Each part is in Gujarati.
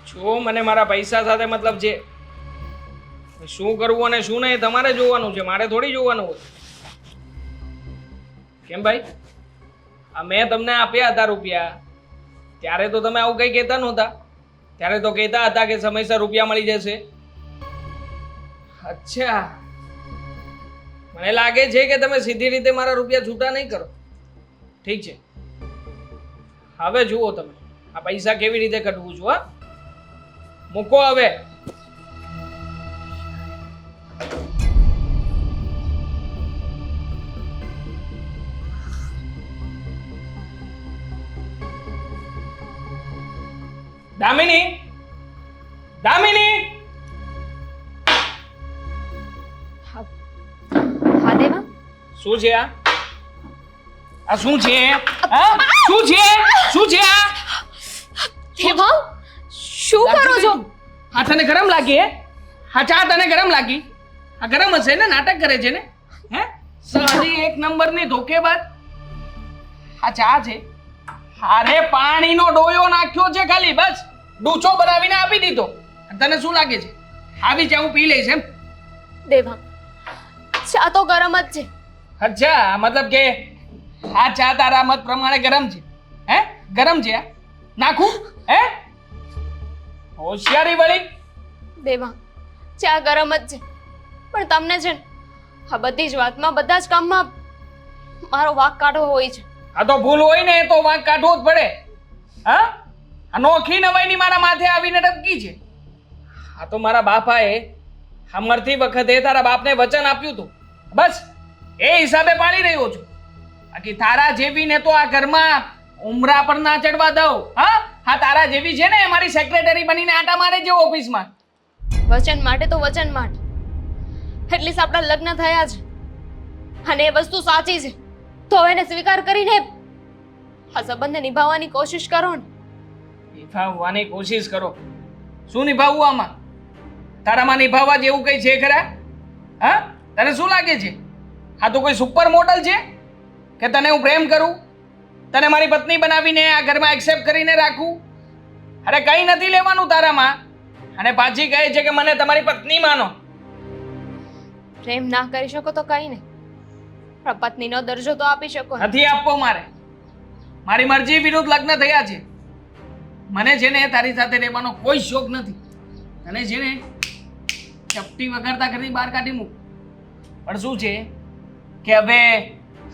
જો મને મારા પૈસા સાથે મતલબ છે. શું કરવું અને શું નહીં તમારે જોવાનું છે, મારે થોડી જોવાનું હોય. કેમ ભાઈ? આ મેં તમને આપ્યા હતા રૂપિયા ત્યારે તો તમે આવું કંઈ કહેતા નહોતા. ત્યારે તો કહેતા હતા કે સમયસર રૂપિયા મળી જશે. અચ્છા, મને લાગે છે કે તમે સીધી રીતે મારા રૂપિયા છૂટા નહીં કરો. ઠીક છે, હવે જુઓ તમે આ પૈસા કેવી રીતે કઢવું છું. હા, મૂકો હવે. દામિની, દામિની! હા દેવા, શું છે આ? આ શું છે? હા, શું છે? શું છે આ? દેવા શું કરો છો? હા, તને ગરમ લાગી હે? હા, ચા તને ગરમ લાગી? આ ગરમ હશે ને? નાટક કરે છે ને? હે, સારી એક નંબરની ધોકેબાજ. આ ચા છે? અરે પાણીનો ડોયો નાખ્યો છે ખાલી, બસ ડૂચો બનાવીને આપી દીધો. તને શું લાગે છે આવી ચા હું પી લઈશ એમ? દેવા, ચા તો ગરમ જ છે. અચ્છા, મતલબ કે આ ચા તારા મત પ્રમાણે ગરમ છે? હે, ગરમ છે? નાખું? હે, હોશિયારી વળી. દેવા, ચા ગરમ જ છે, પણ તમને છે ને આ બધી જ વાતમાં, બધા જ કામમાં મારો વાંક કાઢવો હોય છે. આ તો ભૂલ હોય ને તો વાંક કાઢવો જ પડે. હા, અનોખી નવાઈની મારા માથે આવીને ટપકી છે. આ તો મારા બાપાએ મરતી વખતે તારા બાપને વચન આપ્યું હતું, બસ એ હિસાબે પાળી રહ્યો છું. બાકી તારા જેવી ને તો આ ઘરમાં ઉમરા પર ના ચડવા દઉં. હા હા, તારા જેવી છે ને મારી સેક્રેટરી બનીને આટા મારે છે ઓફિસમાં. વચન માટે તો વચન માટે, એટલીસ્ટ આપણા લગ્ન થયા છે અને એ વસ્તુ સાચી છે, તો હવે એને સ્વીકાર કરીને આ સંબંધને નિભાવવાની કોશિશ કરો ને. નિભાવવાની કોશિશ કરો? શું નિભાવવું આમાં? તારામાં નિભાવવા જેવું કઈ છે ખરા? હા, તને શું લાગે છે આ તો કોઈ સુપર મોડલ છે કે તને હું પ્રેમ કરું, તને મારી પત્ની બનાવીને આ ઘરમાં એક્સેપ્ટ કરીને રાખું? અરે કંઈ નથી લેવાનું તારામાં, અને પાછી કહે છે કે મને તમારી પત્ની માનો. પ્રેમ ના કરી શકો તો કઈ નહીં, પણ પત્નીનો દરજ્જો તો આપી શકો ને. નથી આપવો મારે. મારી મરજી વિરુદ્ધ લગ્ન થયા છે. મને છે ને તારી સાથે રહેવાનો કોઈ શોખ નથી. તને છે ને ચપટી વગાડતા ઘરની બહાર કાઢી મૂક. પણ શું છે કે હવે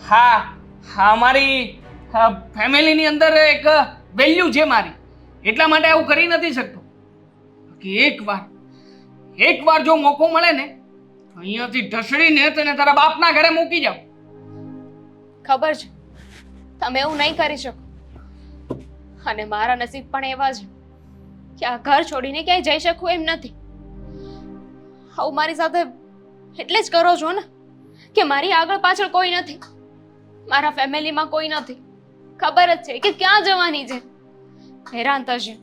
હા અમારી ફેમિલીની અંદર એક વેલ્યુ છે મારી, એટલા માટે આવું કરી નથી શકતો. કે એકવાર જો મોકો મળે ને તો અહીંયાથી ઢસડીને તને તારા બાપના ઘરે મૂકી જાવ. ખબર છે તમે એવું નહીં કરી શકો, અને મારા નસીબ પણ એવા છે કે આ ઘર છોડીને ક્યાંય જઈ શકું એમ નથી. આવું મારી સાથે એટલે જ કરો છો ને કે મારી આગળ પાછળ કોઈ નથી, મારા ફેમિલીમાં કોઈ નથી. ખબર જ છે કે ક્યાં જવાની છે, હેરાન થશે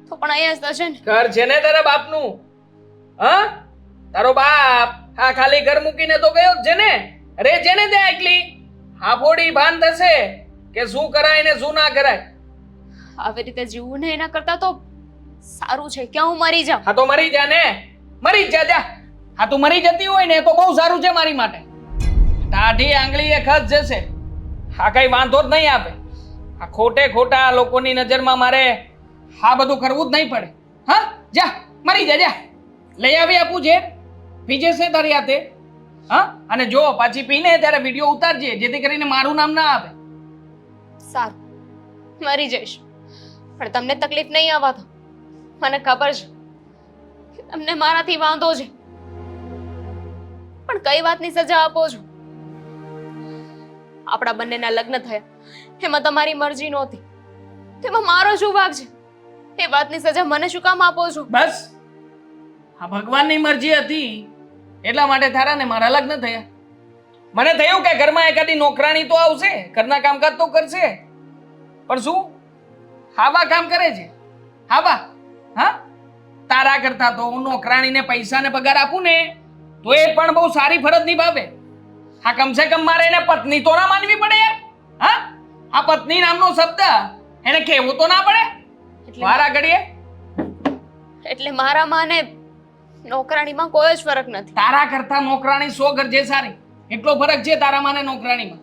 તો પણ અહીંયા જ થશે ને. ઘર છે ને તારા બાપનું? હા, તારો બાપ હા ખાલી ઘર મૂકીને તો ગયો જ છે ને. રે છે ને ત્યાં એકલી. હા, ફોડી ભાન થશે કે શું કરાય ને શું ના કરાય. આવી રીતે જીવવું ને એના કરતા તો સારું છે કે હું મરી જાઉં. હા તો મરી જા ને, મરી જ જા. હા, તું મરી જતી હોય ને તો બહુ સારું છે મારી માટે. ટાઢી આંગળીએ ખસ જશે. હા, કઈ વાંધો જ નહીં આપે. આ ખોટા લોકોની નજરમાં મારે હા બધું કરવું જ નહીં પડે. હા, જા મરી જા. લઈ આવી આપું છે, પીજે છે તારી હાથે. હા, અને જો પાછી પીને ત્યારે વિડીયો ઉતારજે જેથી કરીને મારું નામ ના આવે. સારું, મરી જઈશ, પણ તમને તકલીફ નહીં આવવા દો. મને ખબર છે કે તમને મારાથી વાંધો છે, પણ કઈ વાતની સજા આપો છો? આપણા બંનેના લગ્ન થયા એમાં તમારી મરજી નહોતી, તેમાં મારો શું ભાગ છે? એ વાતની સજા મને શું કામ આપો છો? બસ આ ભગવાનની મરજી હતી એટલા માટે તારા ને મારા લગ્ન થયા. મને થયું કે ઘરમાં એકાદી નોકરાણી તો આવશે, ઘરના કામકાજ તો કરશે, પણ શું હાવા કામ કરે છે? હાવા? હા, તારા કરતા તો હું નોકરાણીને પૈસા ને પગાર આપું ને તો એ પણ બહુ સારી ફરજ નિભાવે. હા, કમસે કમ મારે એને પત્ની તો ના માનવી પડે યાર. હા, આ પત્ની નામનો શબ્દ એને કહેવું તો ના પડે એટલે વારા ઘડીએ. એટલે મારામાં ને નોકરાણીમાં કોઈ જ ફરક નથી. તારા કરતા નોકરાણી 100 ગરજે સારી, એટલો ફરક છે તારામાં ને નોકરાણીમાં.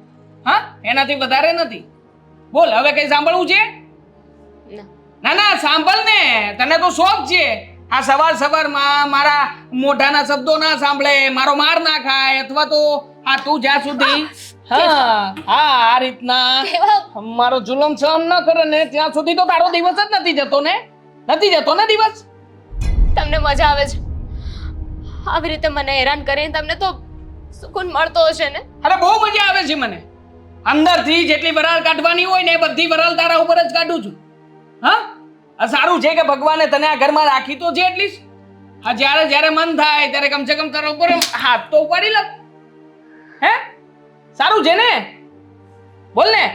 હા, એનાથી વધારે નથી. બોલ, હવે કઈ સાંભળવું છે? ના. ના ના, સાંભળ ને, તને તો શોખ છે. આ સવારમાં મારા મોઢાના શબ્દો ના સાંભળે, મારો માર ના ખાય, અથવા તો આ તું જ્યાં સુધી આ રીતના મારો જુલમ સહન ન કરે ને ત્યાં સુધી તો તારો દિવસ જ નથી જતો ને દિવસ. તમને મજા આવે છે આવી રીતે મને હેરાન કરીને? તમને તો સુકૂન મળતો હશે ને? અરે બહુ મજા આવે છે મને. અંદરથી જેટલી વરાળ કાઢવાની હોય ને એ બધી વરાળ તારા ઉપર જ કાઢું છું. હા, આ સારું છે કે ભગવાને તને આ ઘરમાં રાખી તો છે એટલીસ્ટ. હા, જ્યારે મન થાય ત્યારે કમસે કમ તારા ઉપર હાથ તો ઉપાડી લે. હે, સારું છે ને? બોલ ને.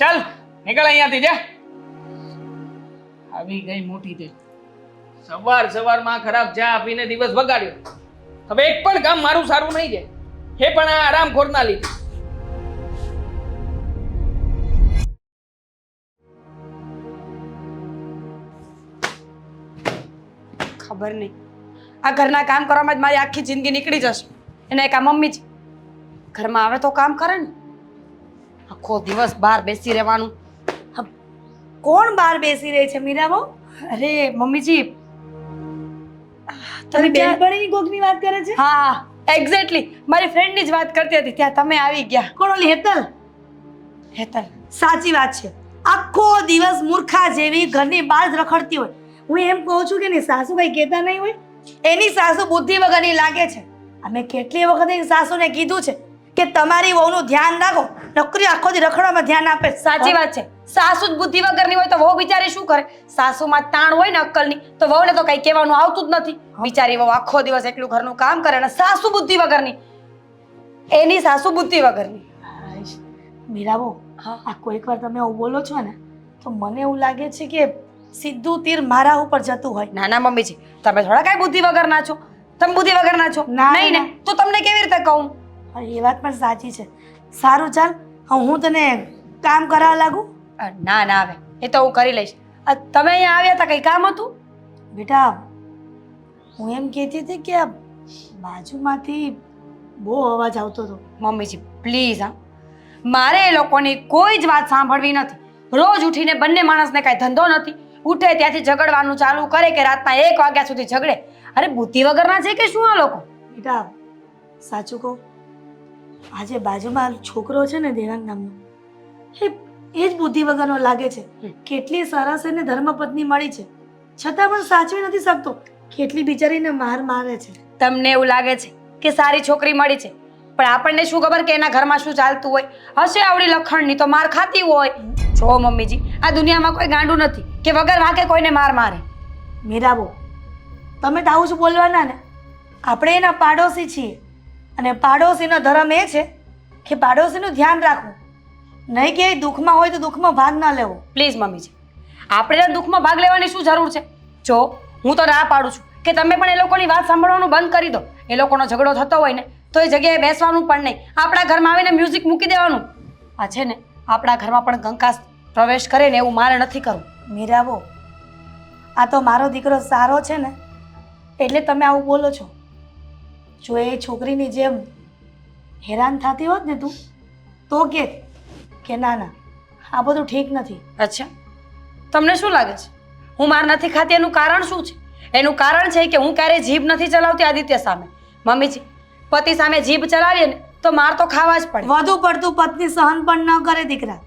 ચાલ નીકળ અહીંયાથી, જા. આવી ગઈ મોટી તે સવારમાં ખરાબ ચા આપીને દિવસ બગાડ્યો. હવે એક પણ કામ મારું સારું નહીં જાય. હે પણ આ આરામખોર ના લીધે. ખબર નહીં આ ઘરના કામ કરવામાં જ મારી આખી જિંદગી નીકળી જશે. એને એક આ મમ્મી છે, ઘરમાં આવે તો કામ કરે ને, આખો દિવસ બહાર બેસી રહેવાનું. કોણ બહાર બેસી રહી છે મીરાબો? અરે મમ્મીજી, તમે બેનપણીની કોકની વાત કરે છે? હા એક્ઝેક્ટલી મારી ફ્રેન્ડની જ વાત કરતી હતી, ત્યાં તમે આવી ગયા. કોણ? ઓલી હેતલ? હેતલ? સાચી વાત છે. આખો દિવસ મૂર્ખા જેવી ઘરની બહાર જ રખડતી હોય. હું એમ કહું છું કે એની સાસુ કઈ કહેતા નહીં હોય? એની સાસુ બુદ્ધિ વગરની લાગે છે. અમે કેટલી વખત એની સાસુને કીધું છે કે તમારી વહુનું ધ્યાન રાખો, નોકરી આખો દી રખડવામાં ધ્યાન આપે. સાચી વાત છે. સાસુ જ બુદ્ધિ વગરની હોય તો વહુ બિચારી શું કરે? સાસુમાં તાણ હોય ને અક્કલની, તો વહુને તો કઈ કહેવાનું આવતું જ નથી. બિચારી વહુ આખો દિવસ એકલું ઘરનું કામ કરે અને સાસુ બુદ્ધિ વગરની. એની સાસુ બુદ્ધિ વગરની. મીરાબો, આ કોઈક વાર તમે એવું બોલો છો ને તો મને એવું લાગે છે કે સીધું તીર મારા ઉપર જતું હોય. ના ના મમ્મીજી, તમે થોડા કાંઈ બુદ્ધિ વગરના છો. તમે બુદ્ધિ વગરના છો નહીં ને? તો તમને કેવી રીતે કહું? એ વાત પણ સાચી છે. સારું ચાલ, હું તને કામ કરાવવા લાગુ? ના ના, આવે એ તો હું કરી લઈશ. તમે અહીંયા આવ્યા હતા, કઈ કામ હતું? બેટા, હું એમ કહેતી હતી કે આ બાજુમાંથી બહુ અવાજ આવતો હતો. મમ્મીજી પ્લીઝ, હા, મારે એ લોકોની કોઈ જ વાત સાંભળવી નથી. રોજ ઉઠીને બંને માણસને કાંઈ ધંધો નથી, ઉઠે ત્યાંથી ઝઘડવાનું ચાલુ કરે કે રાતના 1 વાગ્યા સુધી ઝઘડે. અરે બુદ્ધિ વગરના છે કે શું આ લોકો? બેટા સાચું કહું, આજે બાજુમાં છોકરો છે ને દેવાંગ નામનો, એ જ બુદ્ધિ વગરનો લાગે છે. કેટલી સરસ એને ધર્મપત્ની મળી છે, છતાં પણ સાચવી નથી શકતો. કેટલી બિચારીને મારે છે. તમને એવું લાગે છે કે સારી છોકરી મળી છે, પણ આપણને શું ખબર કે એના ઘરમાં શું ચાલતું હોય? હશે આવડી લખણની તો માર ખાતી હોય. જો મમ્મીજી, આ દુનિયામાં કોઈ ગાંડું નથી કે વગર વાંકે કોઈને માર મારે. મીરાબો, તમે તો આવું જ બોલવાના ને? આપણે એના પાડોશી છીએ અને પાડોશીનો ધર્મ એ છે કે પાડોશીનું ધ્યાન રાખવું, નહીં કે એ દુઃખમાં હોય તો દુઃખમાં ભાગ ન લેવો. પ્લીઝ મમ્મીજી, આપણે એના દુઃખમાં ભાગ લેવાની શું જરૂર છે? જો હું તો ના પાડું છું કે તમે પણ એ લોકોની વાત સાંભળવાનું બંધ કરી દો. એ લોકોનો ઝઘડો થતો હોય ને તો એ જગ્યાએ બેસવાનું પણ નહીં, આપણા ઘરમાં આવીને મ્યુઝિક મૂકી દેવાનું. આ છે ને આપણા ઘરમાં પણ કંકાસ પ્રવેશ કરે ને એવું મારે નથી કરવું. મીરાબો, આ તો મારો દીકરો સારો છે ને એટલે તમે આવું બોલો છો. જો એ છોકરીની જેમ હેરાન થતી હોત ને તું તો કે ના ના આ બધું ઠીક નથી. અચ્છા, તમને શું લાગે છે હું માર નથી ખાતી? એનું કારણ શું છે? એનું કારણ છે કે હું ક્યારેય જીભ નથી ચલાવતી આદિત્ય સામે. મમ્મીજી, પતિ સામે જીભ ચલાવીએ ને તો માર તો ખાવા જ પડે. વધુ પડતું પત્ની સહન પણ ન કરે દીકરા.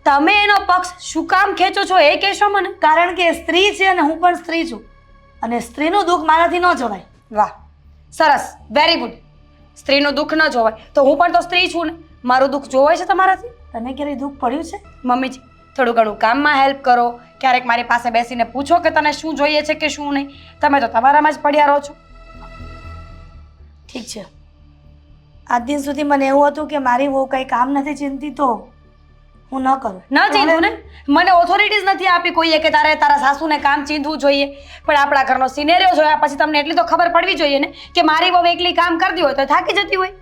તમે એનો પક્ષ શું કામ ખેંચો છો એ કહેશો મને? કારણ કે સ્ત્રી છે અને હું પણ સ્ત્રી છું અને સ્ત્રીનું દુઃખ મારાથી ન જોવાય. વાહ, સરસ, વેરી ગુડ. સ્ત્રીનું દુઃખ ન જોવાય તો હું પણ તો સ્ત્રી છું ને, મારું દુઃખ જોવાય છે તમારાથી? તને ક્યારેય દુઃખ પડ્યું છે? મમ્મીજી, થોડું ઘણું કામમાં હેલ્પ કરો, ક્યારેક મારી પાસે બેસીને પૂછો કે તને શું જોઈએ છે કે શું નહીં. તમે તો તમારામાં જ પડ્યા રહો છો. ઠીક છે, આજ દિન સુધી મને એવું હતું કે મારી બહુ કંઈ કામ નથી ચિંતી તો હું ન કરું. ન ચીંધું ને, મને ઓથોરિટીઝ નથી આપી કોઈએ કે તારે તારા સાસુને કામ ચીંધવું જોઈએ. પણ આપણા ઘરનો સિનેરિયો જોયા પછી તમને એટલી તો ખબર પડવી જોઈએ ને કે મારી બહુ એકલી કામ કરતી હોય તો થાકી જતી હોય.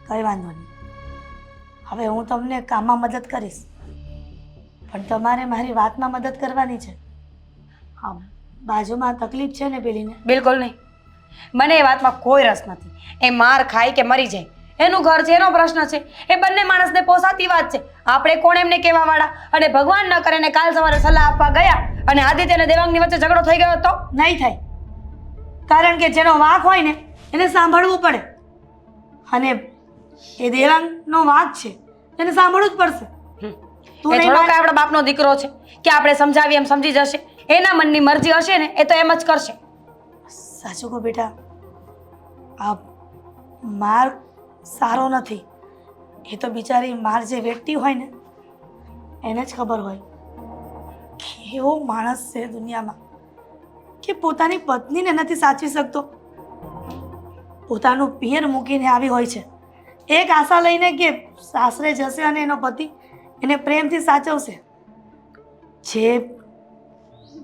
કંઈ વાંધો નહીં, હવે હું તમને કામમાં મદદ કરીશ, પણ તમારે મારી વાતમાં મદદ કરવાની છે. હા, બાજુમાં તકલીફ છે ને પેલીને. બિલકુલ નહીં. મને એ વાતમાં કોઈ રસ નથી. એ માર ખાય કે મરી જાય એનું ઘર છે, એનો પ્રશ્ન છે. એ બંને માણસને પોસાતી વાત છે. આપણે કોણ એમને કહેવા વાળા? અને ભગવાન ન કરે ને કાલ સવારે સલાહ આપવા ગયા અને આદિત્ય અને દેવાંગની વચ્ચે ઝઘડો થઈ ગયો તો? નહીં થાય, કારણ કે જેનો વાંક હોય ને એને સાંભળવું પડે, અને એ દેવાંગનો વાંક છે એને સાંભળવું જ પડશે. તું એ નહીં થોડો માન- કે આપણા બાપનો દીકરો છે કે આપણે સમજાવીએ એમ સમજી જશે? એના મનની મરજી હશે ને એ તો એમ જ કરશે. સાચું કહું બેટા, આ માર સારો નથી. એ તો બિચારી માર જે વેઠતી હોય ને એને જ ખબર હોય કે એવો માણસ છે દુનિયામાં કે પોતાની પત્નીને નથી સાચવી શકતો. પોતાનું પિયર મૂકીને આવી હોય છે એક આશા લઈને કે સાસરે જશે અને એનો પતિ એને પ્રેમથી સાચવશે.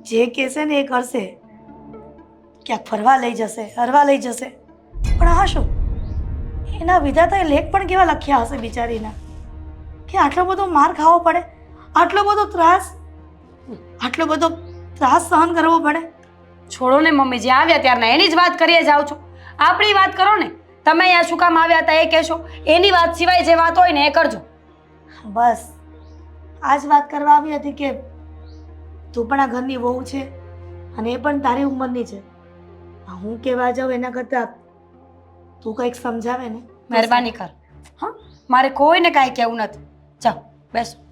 જે કહેશે ને એ કરશે, ક્યાંક ફરવા લઈ જશે, હરવા લઈ જશે. પણ આ શું, એના વિધાતાએ લેખ પણ કેવા લખ્યા હશે બિચારીના કે આટલો બધો માર ખાવો પડે, આટલો બધો ત્રાસ સહન કરવો પડે. છોડો ને મમ્મી, જે આવ્યા ત્યારના એની જ વાત કરીએ જાઓ છો. આપણી વાત કરો ને. તમે અહીંયા શું કામ આવ્યા હતા એ કહેશો. એની વાત સિવાય જે વાત હોય ને એ કરજો. બસ આ જ વાત કરવા આવી હતી કે તું પણ આ ઘરની વહુ છે અને એ પણ તારી ઉંમરની છે. હું કહેવા જાઉં એના કરતાં તું કંઈક સમજાવે ને. મહેરબાની કર. હા, મારે કોઈને કાંઈ કહેવું નથી. જાઓ બેસો.